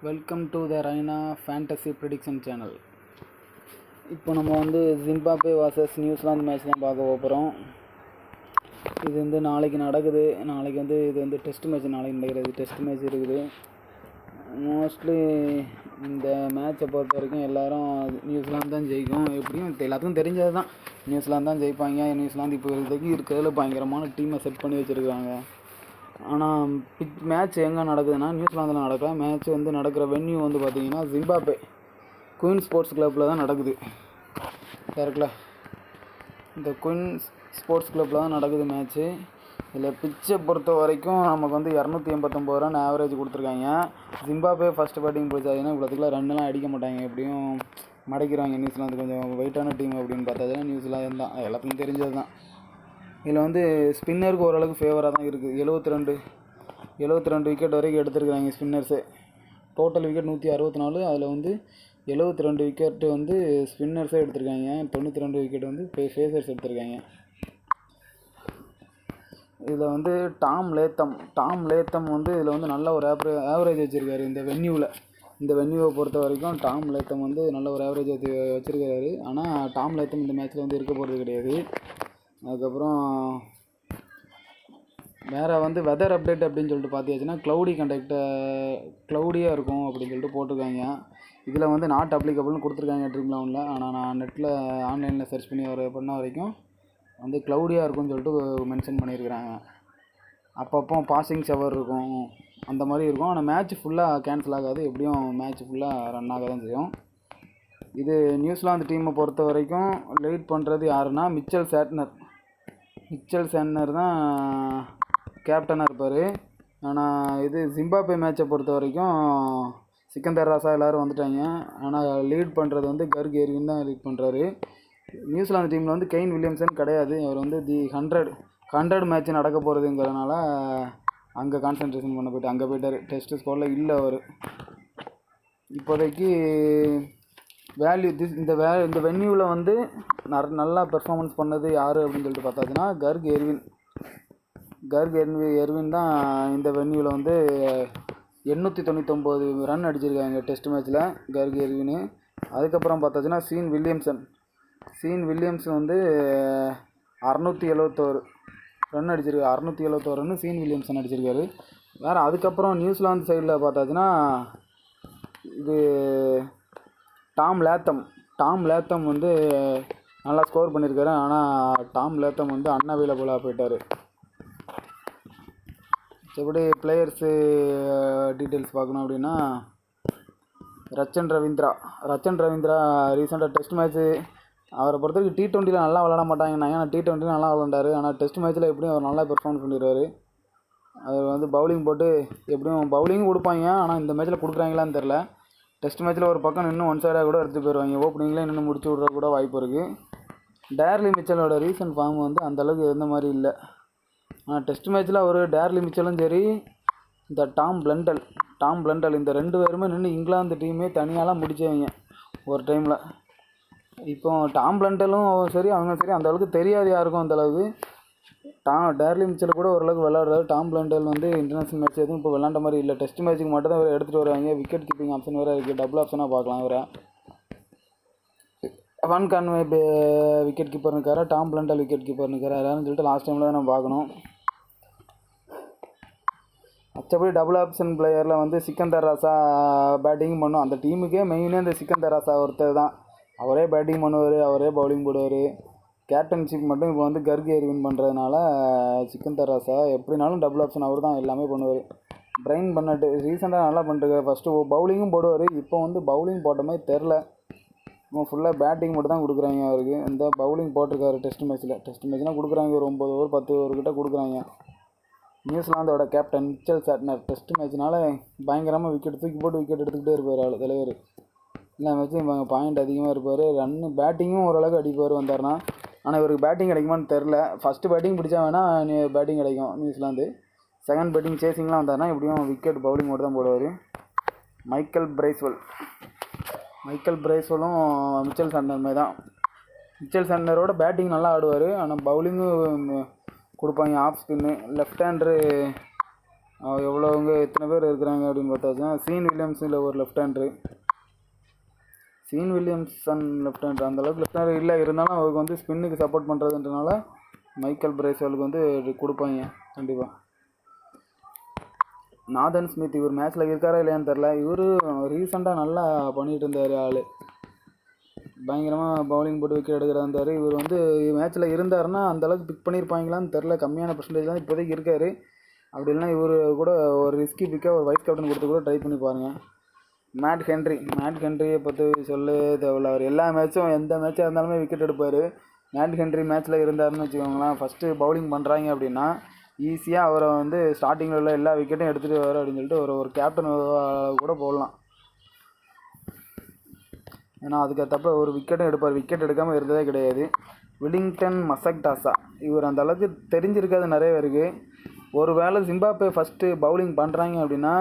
Welcome to the Raina fantasy prediction channel. இப்போ நம்ம வந்து ஜிம்பாப்வே வாசஸ் நியூசிலாந்து மேட்ச் தான் பார்க்க போகிறோம். இது வந்து நாளைக்கு நடக்குது. நாளைக்கு வந்து இது வந்து டெஸ்ட் மேட்ச் நாளைக்கு நடக்கிறது. டெஸ்ட் மேட்ச் இருக்குது. மோஸ்ட்லி இந்த மேட்சை பொறுத்த வரைக்கும் எல்லோரும் நியூசிலாந்து தான் ஜெயிக்கும். எப்படியும் எல்லாத்துக்கும் தெரிஞ்சது தான், நியூசிலாந்து தான் ஜெயிப்பாங்க. நியூசிலாந்து இப்போ இருக்கிறதுல பயங்கரமான டீமை செட் பண்ணி வச்சுருக்காங்க. ஆனால் மேட்ச் எங்கே நடக்குதுன்னா நியூசிலாந்தில் நடக்கல. மேட்ச் வந்து நடக்கிற வென்யூ வந்து பார்த்திங்கன்னா ஜிம்பாப்வே குயின் ஸ்போர்ட்ஸ் கிளப்பில் தான் நடக்குது. கரெக்டில் இந்த குயின் ஸ்போர்ட்ஸ் கிளப்பில் தான் நடக்குது மேட்ச்சு. இதில் பிச்சை பொறுத்த வரைக்கும் நமக்கு வந்து 289 ரன் ஆவரேஜ் கொடுத்துருக்காங்க. ஜிம்பாப்வே ஃபஸ்ட்டு பேட்டிங் போச்சாங்கன்னா இவ்வளோத்துக்குலாம் ரன்னுலாம் அடிக்க மாட்டாங்க, எப்படியும் மடக்கிறாங்க. நியூசிலாந்து கொஞ்சம் வெயிட்டான டீம் அப்படின்னு பார்த்தாச்சுன்னா நியூசிலாந்து தான், எல்லாத்துக்கும் தெரிஞ்சது தான். இதில் வந்து ஸ்பின்னருக்கு ஓரளவுக்கு ஃபேவராக தான் இருக்குது. 72 விக்கெட் வரைக்கும் எடுத்துருக்குறாங்க ஸ்பின்னர்ஸு. Total wicket 164. அதில் வந்து 72 விக்கெட்டு வந்து ஸ்பின்னர்ஸே எடுத்திருக்காங்க. 92 விக்கெட் வந்து ஃபேஸர்ஸ் எடுத்திருக்காங்க. இதில் வந்து டாம் லேத்தம் வந்து இதில் வந்து நல்ல ஒரு ஆவரேஜ் வச்சுருக்காரு இந்த வென்யூவில். இந்த வென்யூவை பொறுத்த வரைக்கும் டாம் லேத்தம் வந்து நல்ல ஒரு ஆவரேஜ் வச்சுருக்காரு. ஆனால் டாம் லேத்தம் இந்த மேட்ச்சில் வந்து இருக்க போகிறது கிடையாது. அதுக்கப்புறம் வேறு வந்து வெதர் அப்டேட் அப்படின்னு சொல்லிட்டு பார்த்தியாச்சுன்னா க்ளவுடியாக இருக்கும் அப்படின்னு சொல்லிட்டு போட்டிருக்காங்க. இதில் வந்து நாட் அப்ளிகபிள்னு கொடுத்துருக்காங்க ட்ரீம் 11. ஆனால் நான் நெட்டில் ஆன்லைனில் சர்ச் பண்ண வரைக்கும் வந்து க்ளவுடியாக இருக்கும்னு சொல்லிட்டு மென்ஷன் பண்ணியிருக்கிறாங்க. அப்பப்போ பாசிங் ஷவர் இருக்கும், அந்த மாதிரி இருக்கும். ஆனால் மேட்ச் ஃபுல்லாக கேன்சல் ஆகாது, எப்படியும் மேட்ச் ஃபுல்லாக ரன் ஆக தான் செய்யும். இது நியூசிலாந்து டீமை பொறுத்த வரைக்கும் லீட் பண்ணுறது யாருன்னா மிச்சல் சேட்னர் தான் கேப்டனாக இருப்பார். ஆனால் இது ஜிம்பாப்வே மேட்சை பொறுத்த வரைக்கும் சிக்கந்தர் ராசா எல்லோரும் வந்துட்டாங்க. ஆனால் லீட் பண்ணுறது வந்து கர்க் எர்வின் தான் லீட் பண்ணுறாரு. நியூசிலாந்து டீமில் வந்து கெயின் வில்லியம்சன் கிடையாது. அவர் வந்து 100 மேட்ச் நடக்க போகிறதுங்கிறதுனால அங்கே கான்சன்ட்ரேஷன் பண்ண அங்கே போயிட்டார். டெஸ்ட் ஸ்கோரில் இல்லை அவர் இப்போதைக்கு. இந்த வென்யூவில் வந்து நல்லா பெர்ஃபார்மன்ஸ் பண்ணது யார் அப்படின்னு சொல்லிட்டு பார்த்தாச்சுன்னா கர்க் எர்வின் தான் இந்த வென்யூவில் வந்து 899 ரன் அடிச்சிருக்காங்க டெஸ்ட் மேட்ச்சில் கர்க் எர்வின். அதுக்கப்புறம் பார்த்தாச்சுன்னா சீன் வில்லியம்சன் வந்து 671 ரன் அடிச்சிருக்காரு. 671 ரன்னு சீன் வில்லியம்சன் அடிச்சிருக்காரு. வேறு அதுக்கப்புறம் நியூசிலாந்து சைடில் பார்த்தாச்சுன்னா இது டாம் லேத்தம் வந்து நல்லா ஸ்கோர் பண்ணியிருக்காரு. ஆனால் டாம் லேத்தம் வந்து அன்அவைலபிளாக போயிட்டார். எப்படி பிளேயர்ஸு டீட்டெயில்ஸ் பார்க்கணும் அப்படின்னா ரச்சன் ரவீந்திரா ரீசெண்டாக டெஸ்ட் மேட்ச்சு அவரை பொறுத்த வரைக்கும் T20 நல்லா விளாட மாட்டாங்கன்னா, ஏன்னா T20 நல்லா விளாண்டாரு. ஆனால் டெஸ்ட் மேட்ச்சில் எப்படியும் அவர் நல்லா பெர்ஃபார்மன்ஸ் பண்ணிடுவார். அவர் வந்து பவுலிங் போட்டு எப்படியும் பவுலிங்கும் கொடுப்பாங்க. ஆனால் இந்த மேட்ச்சில் கொடுக்குறாங்களான்னு தெரில. டெஸ்ட் மேட்ச்சில் ஒரு பக்கம் நின்று ஒன் சைடாக கூட எடுத்துகிட்டு போயிடுவாங்க. ஓப்பனிங்லேயே நின்று முடிச்சு விட்ற கூட வாய்ப்பு இருக்குது. டேர்லி மிச்சலோட ரீசன்ட் ஃபார்ம் வந்து அந்தளவுக்கு இருந்த மாதிரி இல்லை. ஆனால் டெஸ்ட் மேட்ச்சில் அவர் டேர்லி மிச்சலும் சரி, இந்த டாம் பிளண்டல் இந்த 2 பேருமே நின்று இங்கிலாந்து டீமே தனியாலாம் முடிச்சவங்க ஒரு டைமில். இப்போ டாம் பிளண்டலும் சரி அவங்க சரி அந்தளவுக்கு தெரியாது யாருக்கும் அந்தளவுக்கு. டேர்லி மிச்சல் கூட ஓரளவுக்கு விளாட்றாரு. டாம் பிளண்டல் வந்து இன்டர்நேஷனல் மேட்ச் எதுவும் இப்போ விளாண்ட மாதிரி இல்லை. டெஸ்ட் மேட்ச்சுக்கு மட்டும் தான் இவரை எடுத்துகிட்டு வருவாங்க. விக்கெட் கீப்பிங் ஆப்ஷன் வேறு இருக்குது. டபுள் ஆப்ஷனாக பார்க்கலாம். இவரை வான் கான்வே விக்கெட் கீப்பர் இருக்காரா, டாம் பிளண்டல் விக்கெட் கீப்பர் இருக்காரா யாருன்னு சொல்லிட்டு லாஸ்ட் டைமில் தான் நம்ம பார்க்கணும். மற்றபடி டபுள் ஆப்ஷன் பிளேயரில் வந்து சிக்கந்தர் ராசா பேட்டிங் பண்ணும். அந்த டீமுக்கே மெயினே இந்த சிக்கந்தர் ராசா ஒருத்தர் தான். அவரே பேட்டிங் பண்ணுவார், அவரே பவுலிங் போடுவார். கேப்டன்ஷிப் மட்டும் இப்போ வந்து கர்க் எர்வின் பண்ணுறதுனால சிக்கந்தர் ராசா எப்படினாலும் டபுள் ஆப்ஷன் அவர் தான் எல்லாமே பண்ணுவார். பிரைன் பண்ணட்டு ரீசெண்டாக நல்லா பண்ணிட்டுருக்காரு. ஃபஸ்ட்டு பவுலிங்கும் போடுவார். இப்போ வந்து பவுலிங் போட்ட மாதிரி தெரில. இப்போ ஃபுல்லாக பேட்டிங் மட்டும் தான் கொடுக்குறாங்க அவருக்கு. இந்த பவுலிங் போட்டிருக்காரு டெஸ்ட் மேட்ச்னால் கொடுக்குறாங்க. ஒரு 9 ஓவர் 10 ஓவர் கிட்ட கொடுக்குறாங்க. நியூசிலாந்தோட கேப்டன் மிச்சல் சேட்னர் டெஸ்ட் மேட்ச்னால பயங்கரமாக விக்கெட் எடுத்துக்கிட்டே இருப்பார். ஆள் தலைவர் எல்லா மேட்ச்சும் இவங்க பாயிண்ட் அதிகமாக இருப்பார். ரன்னு பேட்டிங்கும் ஓரளவுக்கு அடிப்பார் வந்தார்னா. ஆனால் இவருக்கு பேட்டிங் கிடைக்குமான்னு தெரில. ஃபஸ்ட்டு பேட்டிங் பிடிச்சா வேணால் பேட்டிங் கிடைக்கும் நியூசிலாந்து. செகண்ட் பேட்டிங் சேசிங்லாம் வந்தார்னா எப்படியும் விக்கெட் பவுலிங் மட்டும் தான் போடுவார். மைக்கேல் பிரைஸ்வெலும் மிச்சல் சேட்னர் மாதிரி தான். மிச்சல் சேட்னரோட பேட்டிங் நல்லா ஆடுவார். ஆனால் பவுலிங்கும் கொடுப்பாங்க. ஆஃப் ஸ்பின்னு லெஃப்ட் ஹேண்டரு எவ்வளோங்க எத்தனை பேர் இருக்கிறாங்க அப்படின்னு பார்த்தாச்சுன்னா சீன் வில்லியம்ஸில் ஒரு left hander. Sean Williamson left hander அந்தளவுக்கு லெஃப்ட் ஹேண்டர் இல்லை, இருந்தாலும் அவருக்கு வந்து ஸ்பின்னுக்கு சப்போர்ட் பண்ணுறதுன்றனால மைக்கேல் பிரைஸ்வாலுக்கு வந்து கொடுப்பாங்க கண்டிப்பாக. நாதன் ஸ்மித் இவர் மேட்ச்சில் இருக்காரா இல்லையான்னு தெரில. இவர் ரீசெண்டாக நல்லா பண்ணிகிட்டு இருந்தார். ஆள் பயங்கரமாக பவுலிங் போட்டு விக்கெட் எடுக்கிறதா இருந்தார். இவர் வந்து மேட்ச்சில் இருந்தாருன்னா அந்தளவுக்கு பிக் பண்ணியிருப்பாங்களான்னு தெரில. கம்மியான பர்சன்டேஜ் தான் இப்போதைக்கு இருக்கார். அப்படி இல்லைனா இவர் கூட ஒரு ரிஸ்கி பிக்காக ஒரு வைஸ் கேப்டன் கொடுத்து கூட ட்ரை பண்ணி பாருங்கள். மேட் ஹென்ரியை பற்றி சொல்ல தேவையில்ல. அவர் எல்லா மேட்சும் எந்த மேட்சாக இருந்தாலுமே விக்கெட் எடுப்பார். மேட் ஹென்ரி மேட்ச்சில் இருந்தாருன்னு வச்சுக்கோங்களேன், ஃபஸ்ட்டு பவுலிங் பண்ணுறாங்க அப்படின்னா ஈஸியாக அவரை வந்து ஸ்டார்டிங்கில் உள்ள எல்லா விக்கெட்டும் எடுத்துகிட்டு வர அப்படின்னு சொல்லிட்டு ஒரு கேப்டன் கூட போடலாம். ஏன்னா அதுக்கேற்றப்ப ஒரு விக்கெட்டும் எடுப்பார். விக்கெட் எடுக்காமல் இருந்ததே கிடையாது. வெலிங்டன் மசக்டாசா இவர் அந்த அளவுக்கு தெரிஞ்சிருக்காது நிறைய பேருக்கு. ஒரு வேளை ஜிம்பாப்வே ஃபஸ்ட்டு பவுலிங் பண்ணுறாங்க அப்படின்னா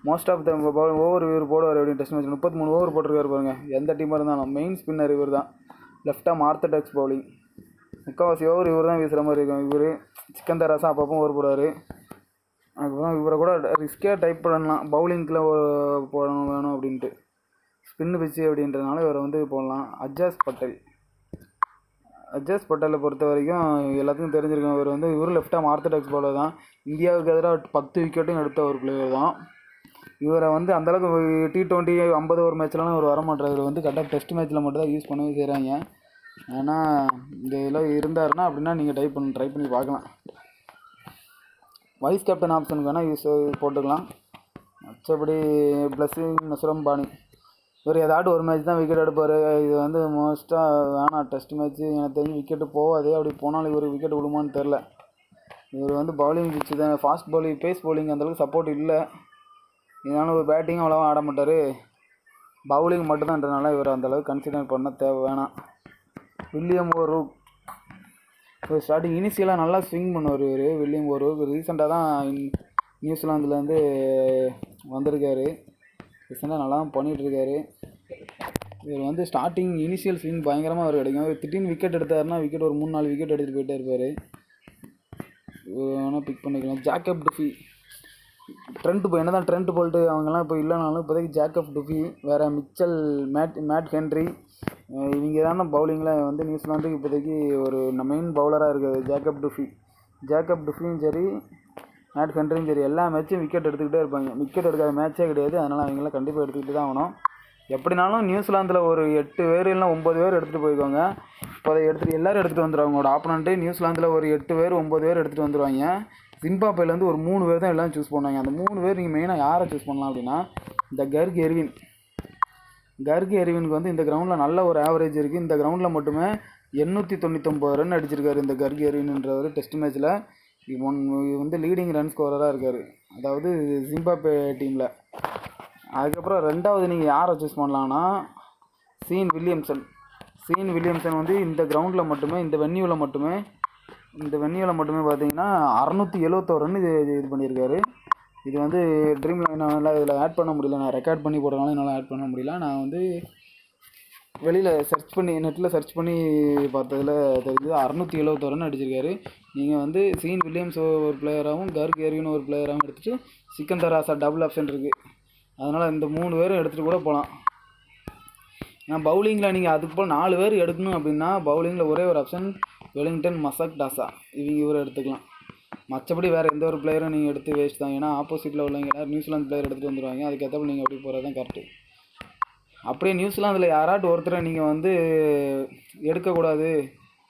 மோஸ்ட் ஆஃப் த ஓவர் இவர் போடுவார். அப்படின்னு டெஸ்ட் மேட்ச் 33 ஓவர் போட்டிருக்காரு பாருங்க. எந்த டீமாக இருந்தாலும் மெயின் ஸ்பின்னர் இவர் தான். லெஃப்டாக ஆர்த்தடாக்ஸ் பவுலிங் முக்கால்வாசி ஓவர் இவர் தான் வீசுகிற மாதிரி இருக்கும். இவர் சிக்கந்தர் ராசா அப்பப்போ ஓவர் போடுவார். அதுக்கப்புறம் இவரை கூட ரிஸ்கியாக டைப் பண்ணலாம், பவுலிங்கில் போடணும் வேணும் அப்படின்ட்டு. ஸ்பின்னு பிச்சு அப்படின்றதுனால இவரை வந்து போடலாம். அஜாஸ் பட்டேலை பொறுத்த வரைக்கும் எல்லாத்துக்கும் தெரிஞ்சிருக்கும். இவர் வந்து இவர் லெஃப்டாக ஆர்த்தடாக்ஸ் பவுலர் தான். இந்தியாவுக்கு எதிராக 10 விக்கெட்டும் எடுத்த ஒரு பிளேயர் தான். இவரை வந்து அந்தளவுக்கு T20 50 ஓவர் மேட்ச்லாம் இவர் வரமாட்டார். இவர் வந்து கரெக்டாக டெஸ்ட் மேட்ச்சில் மட்டும் தான் யூஸ் பண்ணவே செய்கிறாங்க. ஏன்னா இந்த இதில் இருந்தாருன்னா அப்படின்னா நீங்கள் ட்ரை பண்ணி பார்க்கலாம். வைஸ் கேப்டன் ஆப்ஷனுக்கு வேணால் யூஸ் போட்டுக்கலாம். மற்றபடி பிளஸிங் நசுரம்பானி இவர் ஏதாட்டு ஒரு மேட்ச் தான் விக்கெட் எடுப்பார். இது வந்து மோஸ்ட்டாக வேணாம். டெஸ்ட் மேட்ச்சு எனக்கு தெரிஞ்சு விக்கெட்டு போகாது. அப்படி போனாலும் இவர் விக்கெட் விடுமான்னு தெரில. இவர் வந்து பவுலிங் பிச்சு தான், ஃபாஸ்ட் பவுலிங் பேஸ் பவுலிங் அந்தளவுக்கு சப்போர்ட் இல்லை. இதனால ஒரு பேட்டிங்கும் அவ்வளோவா ஆட மாட்டார். பவுலிங் மட்டும்தான்றனால இவர் அந்தளவுக்கு கன்சிடர் பண்ண தேவை வேணாம். வில்லியம் ஓரூக் ஒரு ஸ்டார்டிங் இனிஷியலாக நல்லா ஸ்விங் பண்ணுவார். இவர் வில்லியம் ஓரூக் ரீசெண்டாக தான் நியூசிலாந்துலேருந்து வந்திருக்காரு. ரீசெண்டாக நல்லா தான் பண்ணிகிட்ருக்காரு. இவர் வந்து ஸ்டார்டிங் இனிஷியல் ஸ்விங் பயங்கரமாக அவர் கிடைக்கும். திடீர்னு விக்கெட் எடுத்தாருன்னா விக்கெட் ஒரு 3-4 விக்கெட் எடுத்துகிட்டு போயிட்டே இருப்பார். வேணால் பிக் பண்ணிக்கலாம். ஜாக்கப் டுஃபி என்ன தான் ட்ரெண்ட் போல்ட்டு அவங்கெல்லாம் இப்போ இல்லைனாலும் இப்போதைக்கு ஜாக்கப் டுஃபி வேறு மிச்சல் மேட் ஹென்ரி இவங்க தான் பவுலிங்கில் வந்து நியூசிலாந்துக்கு இப்போதைக்கு ஒரு மெயின் பவுலராக இருக்குது. ஜாக்கப் டுஃபியும் சரி மேட் ஹென்ரியும் சரி எல்லா மேட்சும் விக்கெட் எடுத்துக்கிட்டே இருப்பாங்க. விக்கெட் எடுக்காத மேட்ச்சே கிடையாது. அதனால் அவங்களாம் கண்டிப்பாக எடுத்துக்கிட்டு தான் ஆகணும். எப்படினாலும் நியூசிலாந்தில் ஒரு 8 பேர் இல்லைனா 9 பேர் எடுத்துகிட்டு போய்க்கோங்க. இப்போ அதை எல்லோரும் எடுத்துகிட்டு வந்துடுவாங்க. அவங்களோட ஆப்போனண்ட்டு நியூசிலாந்தில் ஒரு 8 பேர் 9 பேர் எடுத்துகிட்டு வந்துடுவாங்க. ஜிம்பாப்வேலேருந்து ஒரு 3 பேர் தான் எல்லாம் சூஸ் பண்ணுவாங்க. அந்த 3 பேர் நீங்கள் மெயினாக யாரை சூஸ் பண்ணலாம் அப்படின்னா இந்த கர்க் எர்வினுக்கு வந்து இந்த கிரவுண்டில் நல்ல ஒரு ஆவரேஜ் இருக்குது. இந்த கிரவுண்டில் மட்டுமே 899 ரன் அடிச்சிருக்காரு இந்த கர்க் எர்வின்ன்றவர் டெஸ்ட் மேட்ச்சில். இது வந்து லீடிங் ரன் ஸ்கோரராக இருக்கார், அதாவது ஜிம்பாப்வே டீமில். அதுக்கப்புறம் ரெண்டாவது நீங்கள் யாரை சூஸ் பண்ணலான்னா சீன் வில்லியம்சன் வந்து இந்த கிரவுண்டில் மட்டுமே இந்த வென்யூவில் மட்டுமே பார்த்தீங்கன்னா 671 ரன் இது பண்ணியிருக்காரு. இது வந்து ட்ரீம் என்னால் இதில் ஆட் பண்ண முடியல. நான் ரெக்கார்ட் பண்ணி போடுறதுனால என்னால் ஆட் பண்ண முடியல. நான் வந்து வெளியில் நெட்டில் சர்ச் பண்ணி பார்த்ததில் தெரிஞ்சது 671 ரன் அடிச்சிருக்காரு. நீங்கள் வந்து சீன் வில்லியம்ஸ் ஒரு பிளேயராகவும் கர்க் எர்வின் ஒரு பிளேயராகவும் எடுத்துகிட்டு சிக்கந்தர் ராசா டபுள் ஆப்ஷன் இருக்குது. அதனால் இந்த 3 பேரும் எடுத்துகிட்டு கூட போகலாம். ஏன்னா பவுலிங்கில் நீங்கள் அதுக்கு போல் 4 பேர் எடுக்கணும் அப்படின்னா பவுலிங்கில் ஒரே ஒரு ஆப்ஷன் வெலிங்டன் மசக்டாசா இவரை எடுத்துக்கலாம். மற்றபடி வேறு எந்த ஒரு பிளேயரும் நீங்கள் எடுத்து வேஸ்ட் தான். ஏன்னா ஆப்போசிட்டில் உள்ளவங்க எல்லாரும் நியூசிலாந்து பிளேயர் எடுத்துகிட்டு வந்துடுவாங்க. அதுக்கேற்றப்ப நீங்கள் அப்படி போகிறது தான் கரெக்டு. அப்படியே நியூசிலாந்தில் யாராட்டும் ஒருத்தரை நீங்கள் வந்து எடுக்கக்கூடாது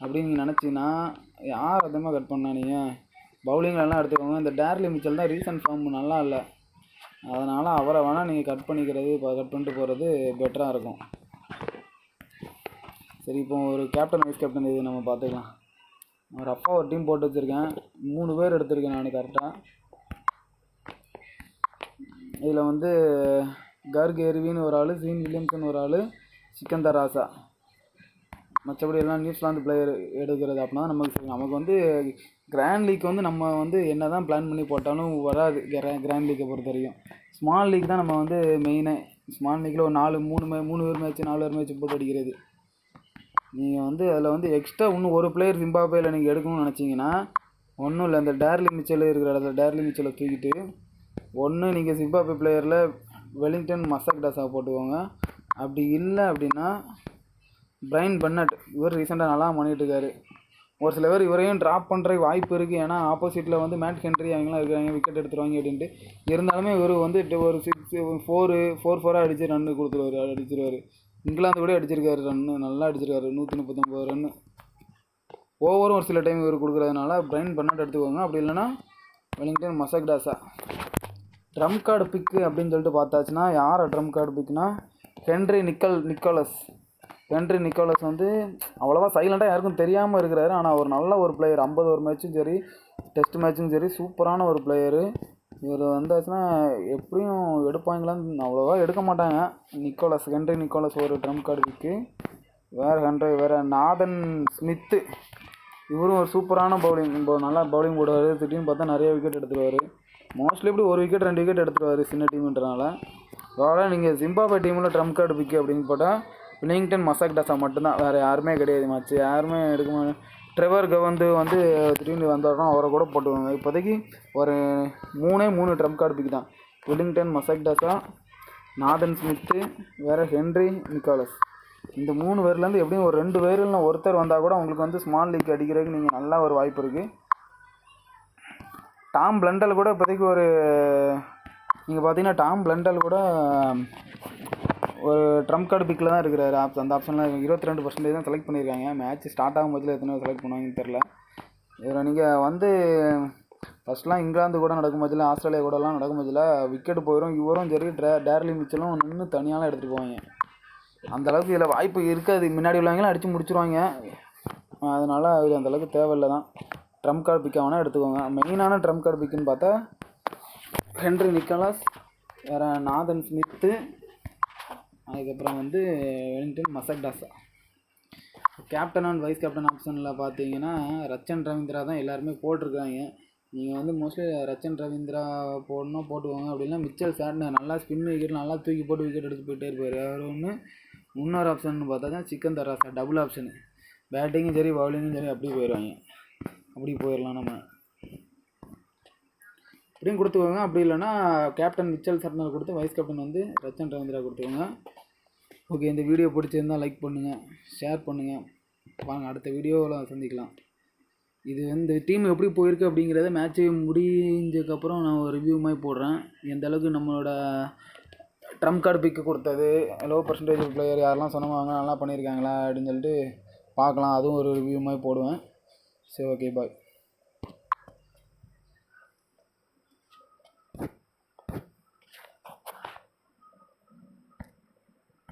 அப்படின்னு நீங்கள் நினச்சிங்கன்னா யார் அதிகமாக கட் பண்ணால் நீங்கள் பவுலிங்லலாம் எடுத்துக்கோங்க. இந்த டேர்லி மிச்சல் தான் ரீசன்ட் ஃபார்ம் நல்லா இல்லை. அதனால் அவரை வேணால் நீங்கள் கட் பண்ணிட்டு போகிறது பெட்டராக இருக்கும். சரி, இப்போ ஒரு கேப்டன் வைஸ் கேப்டன் இது நம்ம பார்த்துக்கலாம். ஒரு அப்பா ஒரு டீம் போட்டு வச்சுருக்கேன். 3 பேர் எடுத்திருக்கேன் நான் கரெக்டாக. இதில் வந்து கர்க் எர்வின் ஒரு ஆள், சீன் வில்லியம்சன் ஒரு ஆள், சிக்கந்தர் ராசா. மற்றபடி எல்லாம் நியூசிலாந்து பிளேயர் எடுக்கிறது அப்படின்னா நமக்கு வந்து கிராண்ட் லீக் வந்து நம்ம வந்து என்ன தான் பிளான் பண்ணி போட்டாலும் வராது. கிராண்ட் லீக்கை பொறுத்த வரைக்கும் ஸ்மால் லீக் தான் நம்ம வந்து மெயினே. ஸ்மால் லீக்கில் ஒரு 3 பேர் மேட்ச் 4 பேர் மேட்ச் போட்டு அடிக்கிறது. நீங்கள் வந்து அதில் வந்து எக்ஸ்ட்ரா இன்னும் ஒரு பிளேயர் ஜிம்பாப்வேயில் நீங்கள் எடுக்கணும்னு நினச்சிங்கன்னா ஒன்றும் இல்லை, அந்த டேர்லி மிச்சல் இருக்கிற இடத்துல டேர்லி மிச்சலை தூக்கிட்டு ஒன்று நீங்கள் ஜிம்பாப்வே பிளேயரில் வெலிங்டன் மசக்டாஸா போட்டுக்கோங்க. அப்படி இல்லை அப்படின்னா பிரைன் பென்னட், இவர் ரீசெண்டாக நல்லா பண்ணிகிட்டு இருக்காரு. ஒரு சில பேர் இவரையும் ட்ராப் பண்ணுறதுக்கு வாய்ப்பு இருக்குது. ஏன்னா ஆப்போசிட்டில் வந்து மேட் ஹென்ரி அவங்களாம் இருக்கிறாங்க, விக்கெட் எடுத்துருவாங்க அப்படின்ட்டு. இருந்தாலுமே இவர் வந்து ஒரு 4-4 அடித்து ரன்னு அடிச்சிருவார். இங்கிலாந்து கூட அடிச்சிருக்காரு ரன்னு, நல்லா அடிச்சிருக்காரு, 139 ரன்னு. ஓவரும் ஒரு சில டைம் இவர் கொடுக்குறதுனால பிரைன் பென்னட் எடுத்துக்கோங்க. அப்படி இல்லைன்னா வெலிங்டன் மசக்டாஸா. ட்ரம் கார்டு பிக்கு அப்படின்னு சொல்லிட்டு பார்த்தாச்சுன்னா யாரை ட்ரம் கார்டு பிக்குனா ஹென்ரி நிக்கோலஸ் வந்து அவ்வளோவா சைலண்ட்டாக யாருக்கும் தெரியாமல் இருக்கிறாரு. ஆனால் ஒரு நல்ல ஒரு பிளேயர், 50 ஒரு மேட்சும் சரி, டெஸ்ட் மேட்சும் சரி, சூப்பரான ஒரு பிளேயரு. இவர் வந்தாச்சுன்னா எப்படியும் எடுப்பாங்களான்னு, அவ்வளோவா எடுக்க மாட்டாங்க. ஹென்ரி நிக்கோலஸ் ஒரு ட்ரம் கார்டு பிக்கு. வேறு நாதன் ஸ்மித்து, இவரும் ஒரு சூப்பரான பவுலிங், நல்லா பவுலிங் போடுவார். திடீர்னு பார்த்தா நிறைய விக்கெட் எடுத்துருவார். மோஸ்ட்லி இப்படி 1 விக்கெட் 2 விக்கெட் எடுத்துருவார் சின்ன டீமுன்றனால. வேறு நீங்கள் ஜிம்பாப்வே டீமில் ட்ரம் கார்டு பிக்கு அப்படின்னு போட்டால் வெலிங்டன் மசக்டாஸா மட்டும்தான், வேறு யாருமே கிடையாது. மற்ற யாருமே எடுக்க மாட்டேன். ட்ரெவர் கவந்து வந்து திடீர்னு வந்தாலும் அவரை கூட போட்டுவாங்க. இப்போதைக்கு ஒரு 3 ட்ரம் கார்டு பிக் தான். வெலிங்டன் மசக்டாஸா, நாதன் ஸ்மித்து, வேறு ஹென்ரி நிக்கோலஸ். இந்த 3 பேர்லேருந்து எப்படியும் ஒரு 2 பேரில் ஒருத்தர் வந்தால் கூட உங்களுக்கு வந்து ஸ்மால் லீக் அடிக்கிறதுக்கு நீங்கள் நல்லா ஒரு வாய்ப்பு இருக்குது. டாம் பிளண்டல் கூட இப்போதைக்கு நீங்கள் பார்த்தீங்கன்னா டாம் பிளண்டல் கூட ஒரு ட்ரம் கார்டு பிக்கில் தான் இருக்கிறாரு. அந்த ஆப்ஷனில் 22% தான் செலக்ட் பண்ணியிருக்காங்க. மேட்ச் ஸ்டார்ட் ஆகும் போதில் எத்தனை செலக்ட் பண்ணுவாங்கன்னு தெரில. இதில் நீங்கள் வந்து ஃபஸ்ட்லாம் இங்கிலாந்து கூட நடக்கும் போதில், ஆஸ்திரேலியா கூடலாம் நடக்கும் போதில் விக்கெட் போயிடும். இவரும் சரி டேர்லி மிச்சலும் நின்று தனியாலாம் எடுத்துகிட்டு போவாங்க. அந்தளவுக்கு இதில் வாய்ப்பு இருக்காது. முன்னாடி உள்ளவங்களாம் அடித்து முடிச்சுருவாங்க. அதனால் அது அந்தளவுக்கு தேவையில்லை தான். ட்ரம் கார்டு பிக்காக வேணால் எடுத்துக்கோங்க. மெயினான ட்ரம் கார்டு பிக்குன்னு பார்த்தா ஹென்ரி நிக்கோலஸ், வேறு நாதன் ஸ்மித்து, அதுக்கப்புறம் வந்து Wellington Masakadza. Captain and vice captain ஆப்ஷனில் பார்த்தீங்கன்னா ரச்சன் ரவீந்திரா தான் எல்லாருமே போட்டிருக்காங்க. நீங்கள் வந்து மோஸ்ட்லி ரச்சன் ரவீந்திரா போட்டுக்கோங்க. அப்படின்னா மிச்சல் சாட்னர் நல்லா ஸ்பின் விக்கெட் நல்லா தூக்கி போட்டு விக்கெட் எடுத்து போயிட்டே இருப்பார். அவர் ஒன்று. இன்னொரு ஆப்ஷன் பார்த்தா தான் சிக்கந்தர் ராசா, டபுள் ஆப்ஷனு. பேட்டிங்கும் சரி பவுலிங்கும் சரி அப்படியே போயிடுவாங்க. அப்படி போயிடலாம் நம்ம. இப்படியும் கொடுத்துக்கோங்க. அப்படி இல்லைன்னா கேப்டன் மிச்சல் சாட்னர் கொடுத்து வைஸ் கேப்டன் வந்து ரச்சன் ரவீந்திரா கொடுத்துக்கோங்க. ஓகே, இந்த வீடியோ பிடிச்சிருந்தால் லைக் பண்ணுங்கள், ஷேர் பண்ணுங்கள். வாங்க அடுத்த வீடியோவில் சந்திக்கலாம். இது இந்த டீம் எப்படி போயிருக்கு அப்படிங்கிறத மேட்ச்சு முடிஞ்சதுக்கப்புறம் நான் ஒரு ரிவ்யூ மாதிரி போடுறேன். எந்த அளவுக்கு நம்மளோட ட்ரம் கார்டு பிக்கு கொடுத்தது, லோ பர்சன்டேஜ் பிளேயர் யாரெல்லாம் சொன்னவங்க நல்லா பண்ணியிருக்காங்களா அப்படின்னு சொல்லிட்டு பார்க்கலாம். அதுவும் ஒரு ரிவ்யூ மாதிரி போடுவேன். சரி, ஓகே, பாய்.